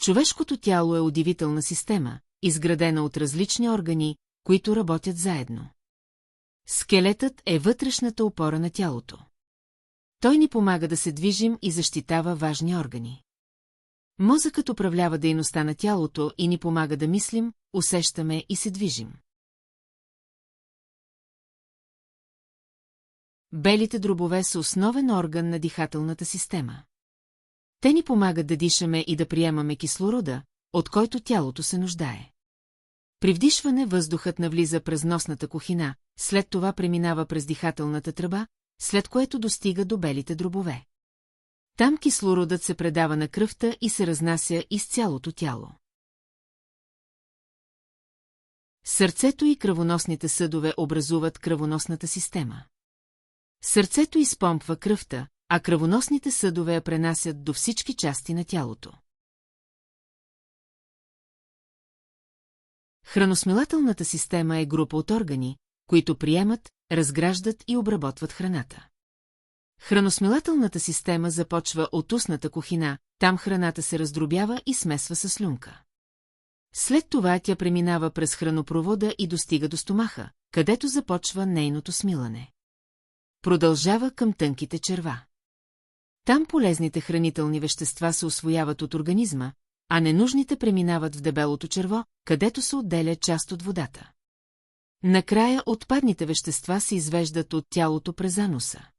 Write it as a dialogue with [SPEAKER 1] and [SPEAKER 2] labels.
[SPEAKER 1] Човешкото тяло е удивителна система, изградена от различни органи, които работят заедно. Скелетът е вътрешната опора на тялото. Той ни помага да се движим и защитава важни органи. Мозъкът управлява дейността на тялото и ни помага да мислим, усещаме и се движим. Белите дробове са основен орган на дихателната система. Те ни помагат да дишаме и да приемаме кислорода, от който тялото се нуждае. При вдишване въздухът навлиза през носната кухина, след това преминава през дихателната тръба, след което достига до белите дробове. Там кислородът се предава на кръвта и се разнася из цялото тяло. Сърцето и кръвоносните съдове образуват кръвоносната система. Сърцето изпомпва кръвта, а кръвоносните съдове я пренасят до всички части на тялото. Храносмилателната система е група от органи, които приемат, разграждат и обработват храната. Храносмилателната система започва от устната кухина, там храната се раздробява и смесва със слюнка. След това тя преминава през хранопровода и достига до стомаха, където започва нейното смилане. Продължава към тънките черва. Там полезните хранителни вещества се усвояват от организма, а ненужните преминават в дебелото черво, където се отделя част от водата. Накрая отпадните вещества се извеждат от тялото през ануса.